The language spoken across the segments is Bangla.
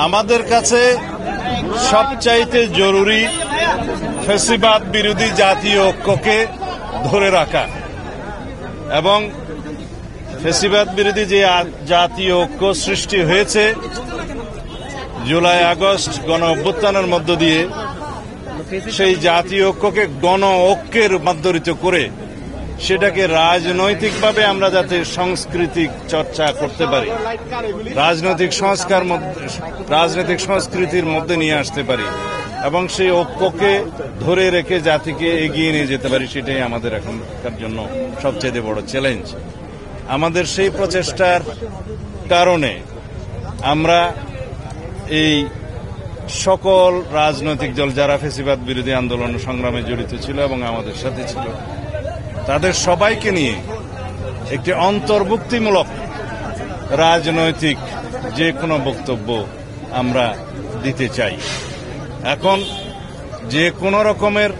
আমাদের কাছে সবচাইতে জরুরি ফ্যাসিবাদ বিরোধী জাতীয় ঐক্যকে ধরে রাখা এবং ফ্যাসিবাদ বিরোধী যে জাতীয় ঐক্য সৃষ্টি হয়েছে জুলাই আগস্ট গণ অভ্যুত্থানের মধ্য দিয়ে সেই জাতীয় ঐক্যকে গণ ঐক্যে রূপান্তরিত করে সেটাকে রাজনৈতিকভাবে আমরা যাতে সাংস্কৃতিক চর্চা করতে পারি, রাজনৈতিক সংস্কৃতির মধ্যে নিয়ে আসতে পারি এবং সেই ঐক্যকে ধরে রেখে জাতিকে এগিয়ে নিয়ে যেতে পারি, সেটাই আমাদের এখনকার জন্য সবচেয়ে বড় চ্যালেঞ্জ। আমাদের সেই প্রচেষ্টার কারণে আমরা এই সকল রাজনৈতিক দল যারা ফ্যাসিবাদ বিরোধী আন্দোলন সংগ্রামে জড়িত ছিল এবং আমাদের সাথে ছিল তাদের সবাইকে নিয়ে একটি অন্তর্ভুক্তিমূলক রাজনৈতিক যে কোনো বক্তব্য আমরা দিতে চাই। এখন যে কোনো রকমের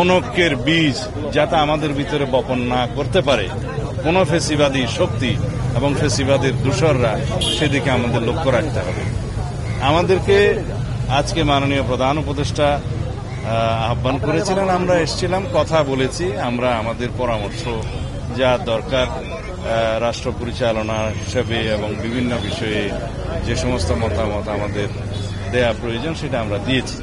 অনৈক্যের বীজ যাতে আমাদের ভিতরে বপন না করতে পারে কোনো ফ্যাসিবাদী শক্তি এবং ফ্যাসিবাদের দূষররা, সেদিকে আমাদের লক্ষ্য রাখতে হবে। আমাদেরকে আজকে মাননীয় প্রধান উপদেষ্টা আহ্বান করেছিলেন, আমরা এসেছিলাম, কথা বলেছি। আমরা আমাদের পরামর্শ যা দরকার রাষ্ট্র পরিচালনা হিসেবে এবং বিভিন্ন বিষয়ে যে সমস্ত মতামত আমাদের দেয়া প্রয়োজন সেটা আমরা দিয়েছি।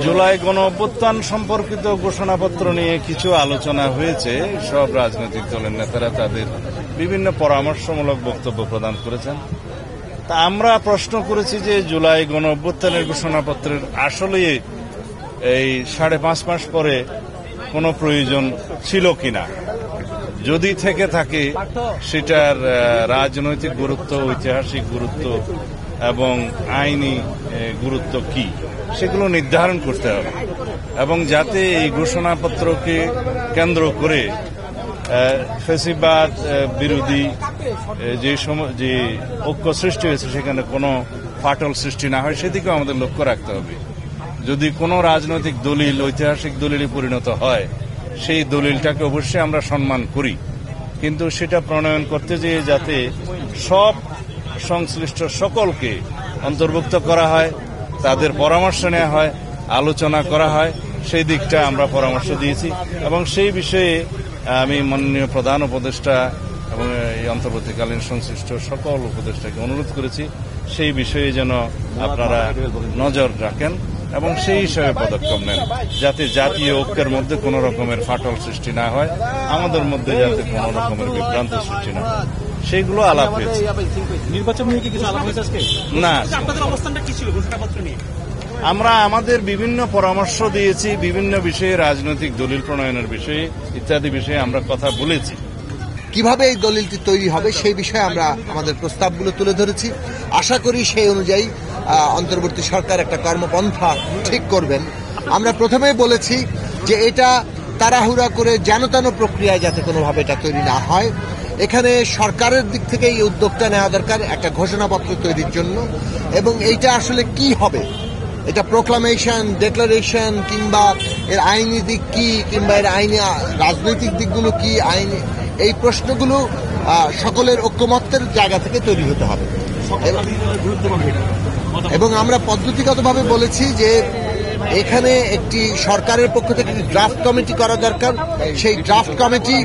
জুলাই গণ অভ্যুত্থান সম্পর্কিত ঘোষণাপত্র নিয়ে কিছু আলোচনা হয়েছে। সব রাজনৈতিক দলের নেতারা তাদের বিভিন্ন পরামর্শমূলক বক্তব্য প্রদান করেছেন। তা আমরা প্রশ্ন করেছি যে জুলাই গণ অভ্যুত্থানের ঘোষণাপত্রের আসলে এই 5.5 মাস পরে কোনো প্রয়োজন ছিল কিনা, যদি থেকে থাকে সেটার রাজনৈতিক গুরুত্ব, ঐতিহাসিক গুরুত্ব এবং আইনি গুরুত্ব কি, সেগুলো নির্ধারণ করতে হবে এবং যাতে এই ঘোষণাপত্রকে কেন্দ্র করে ফ্যাসিবাদ বিরোধী যে ঐক্য সৃষ্টি হয়েছে সেখানে কোনো ফাটল সৃষ্টি না হয় সেদিকেও আমাদের লক্ষ্য রাখতে হবে। যদি কোনো রাজনৈতিক দলিল ঐতিহাসিক দলিলে পরিণত হয় সেই দলিলটাকে অবশ্যই আমরা সম্মান করি, কিন্তু সেটা প্রণয়ন করতে যেয়ে যাতে সব সংশ্লিষ্ট সকলকে অন্তর্ভুক্ত করা হয়, তাদের পরামর্শ নেওয়া হয়, আলোচনা করা হয়, সেই দিকটা আমরা পরামর্শ দিয়েছি এবং সেই বিষয়ে আমি মাননীয় প্রধান উপদেষ্টা এবং এই অন্তর্বর্তীকালীন সংশ্লিষ্ট সকল উপদেষ্টাকে অনুরোধ করেছি সেই বিষয়ে যেন আপনারা নজর রাখেন এবং সেই হিসাবে পদক্ষেপ নেন, যাতে জাতীয় ঐক্যের মধ্যে কোন রকমের ফাটল সৃষ্টি না হয়, আমাদের মধ্যে যাতে কোন রকমের বিভ্রান্ত সৃষ্টি না হয়, সেইগুলো আলাপ হয়েছে। নির্বাচন নিয়ে কি কিছু আলাপ হয়েছে আজকে? না, আপনাদের অবস্থানটা কি ছিল ঘোষণাপত্র নিয়ে? আমরা আমাদের বিভিন্ন পরামর্শ দিয়েছি, বিভিন্ন বিষয়ে, রাজনৈতিক দলিল প্রণয়নের বিষয়ে ইত্যাদি বিষয়ে আমরা কথা বলেছি। কিভাবে এই দলিলটি তৈরি হবে সেই বিষয়ে আমরা আমাদের প্রস্তাবগুলো তুলে ধরেছি। আশা করি সেই অনুযায়ী অন্তর্বর্তী সরকার একটা কর্মপন্থা ঠিক করবেন। আমরা প্রথমেই বলেছি যে এটা তাড়াহুড়া করে যেন প্রক্রিয়ায় যাতে কোনোভাবে এটা তৈরি না হয়। এখানে সরকারের দিক থেকে এই উদ্যোগটা নেওয়া দরকার একটা ঘোষণাপত্র তৈরির জন্য, এবং এইটা আসলে কি হবে, এটা প্রোক্লামেশন, ডিক্লারেশন, কিংবা এর আইনি দিক কি, কিংবা এর আইনি রাজনৈতিক দিকগুলো কি, আইনি এই প্রশ্নগুলো সকলের ঐক্যমত্যের জায়গা থেকে তৈরি হতে হবে। এবং আমরা পদ্ধতিগতভাবে বলেছি যে এখানে একটি সরকারের পক্ষ থেকে একটি ড্রাফট কমিটি করা দরকার। সেই ড্রাফট কমিটি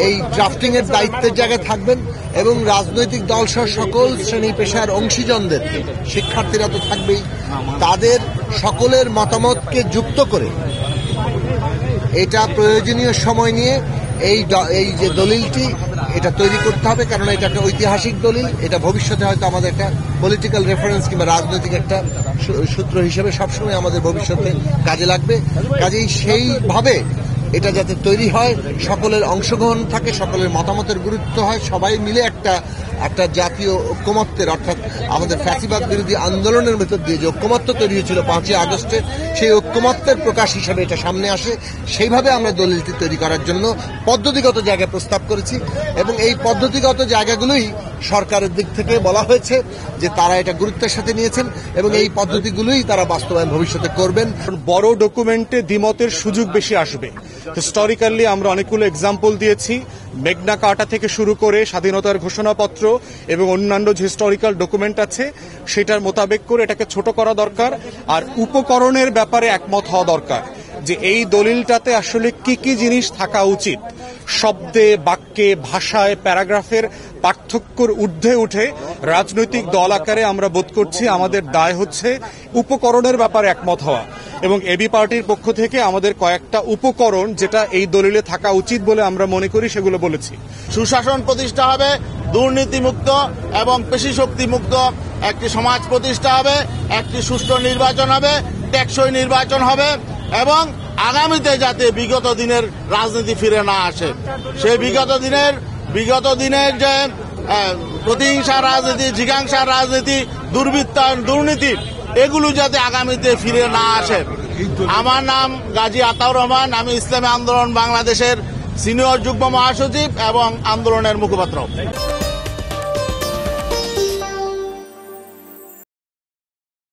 এই ড্রাফটিং এর দায়িত্বের জায়গায় থাকবেন এবং রাজনৈতিক দলসহ সকল শ্রেণী পেশার অংশীজনদের, শিক্ষার্থীরা তো থাকবেই, তাদের সকলের মতামতকে যুক্ত করে এটা প্রয়োজনীয় সময় নিয়ে এই যে দলিলটি এটা তৈরি করতে হবে, কারণ এটা একটা ঐতিহাসিক দলিল। এটা ভবিষ্যতে হয়তো আমাদের একটা পলিটিক্যাল রেফারেন্স কিংবা রাজনৈতিক একটা সূত্র হিসেবে সবসময় আমাদের ভবিষ্যতে কাজে লাগবে। কাজেই সেইভাবে এটা যাতে তৈরি হয়, সকলের অংশগ্রহণ থাকে, সকলের মতামতের গুরুত্ব হয়, সবাই মিলে একটা জাতীয় ঐক্যমত্যের, অর্থাৎ আমাদের ফ্যাসিবাদ বিরোধী আন্দোলনের ভেতর দিয়ে যে ঐক্যমত্য তৈরি হয়েছিল 5ই আগস্টে, সেই ঐক্যমত্যের প্রকাশ হিসেবে এটা সামনে আসে। সেইভাবে আমরা দলিলটি তৈরি করার জন্য পদ্ধতিগত জায়গায় প্রস্তাব করেছি এবং এই পদ্ধতিগত জায়গাগুলোই সরকারের দিক থেকে বলা হয়েছে যে তারা এটা গুরুত্বের সাথে নিয়েছেন এবং এই পদ্ধতিগুলোই তারা বাস্তবায়ন ভবিষ্যতে করবেন। বড় ডকুমেন্টে দ্বিমতের সুযোগ বেশি আসবে। হিস্টোরিক্যালি আমরা অনেকগুলো এক্সাম্পল দিয়েছি, মেঘনা কার্টা থেকে শুরু করে স্বাধীনতার ঘোষণাপত্র এবং অন্যান্য যে হিস্টোরিক্যাল ডকুমেন্ট আছে সেটার মোতাবেক করে এটাকে ছোট করা দরকার। আর উপকরণের ব্যাপারে একমত হওয়া দরকার যে এই দলিলটাতে আসলে কি কি জিনিস থাকা উচিত। শব্দে, বাক্যে, ভাষায়, প্যারাগ্রাফের পার্থক্যর ঊর্ধ্বে উঠে রাজনৈতিক দল আকারে আমরা বোধ করছি আমাদের দায় হচ্ছে উপকরণের ব্যাপারে একমত হওয়া, এবং এবি পার্টির পক্ষ থেকে আমাদের কয়েকটা উপকরণ যেটা এই দলিলে থাকা উচিত বলে আমরা মনে করি সেগুলো বলেছি। সুশাসন প্রতিষ্ঠা হবে, দুর্নীতিমুক্ত এবং পেশিশক্তি মুক্ত একটি সমাজ প্রতিষ্ঠা হবে, একটি সুষ্ঠু নির্বাচন হবে, টেকসই নির্বাচন হবে এবং আগামীতে যাতে বিগত দিনের রাজনীতি ফিরে না আসে, সেই বিগত দিনের যে প্রতিহিংসা রাজনীতি, জিজ্ঞাসা রাজনীতি, দুর্বৃত্তায়ন, দুর্নীতি, এগুলো যাতে আগামীতে ফিরে না আসে। আমার নাম গাজী আতাউর রহমান, আমি ইসলামী আন্দোলন বাংলাদেশের সিনিয়র যুগ্ম মহাসচিব এবং আন্দোলনের মুখপাত্র।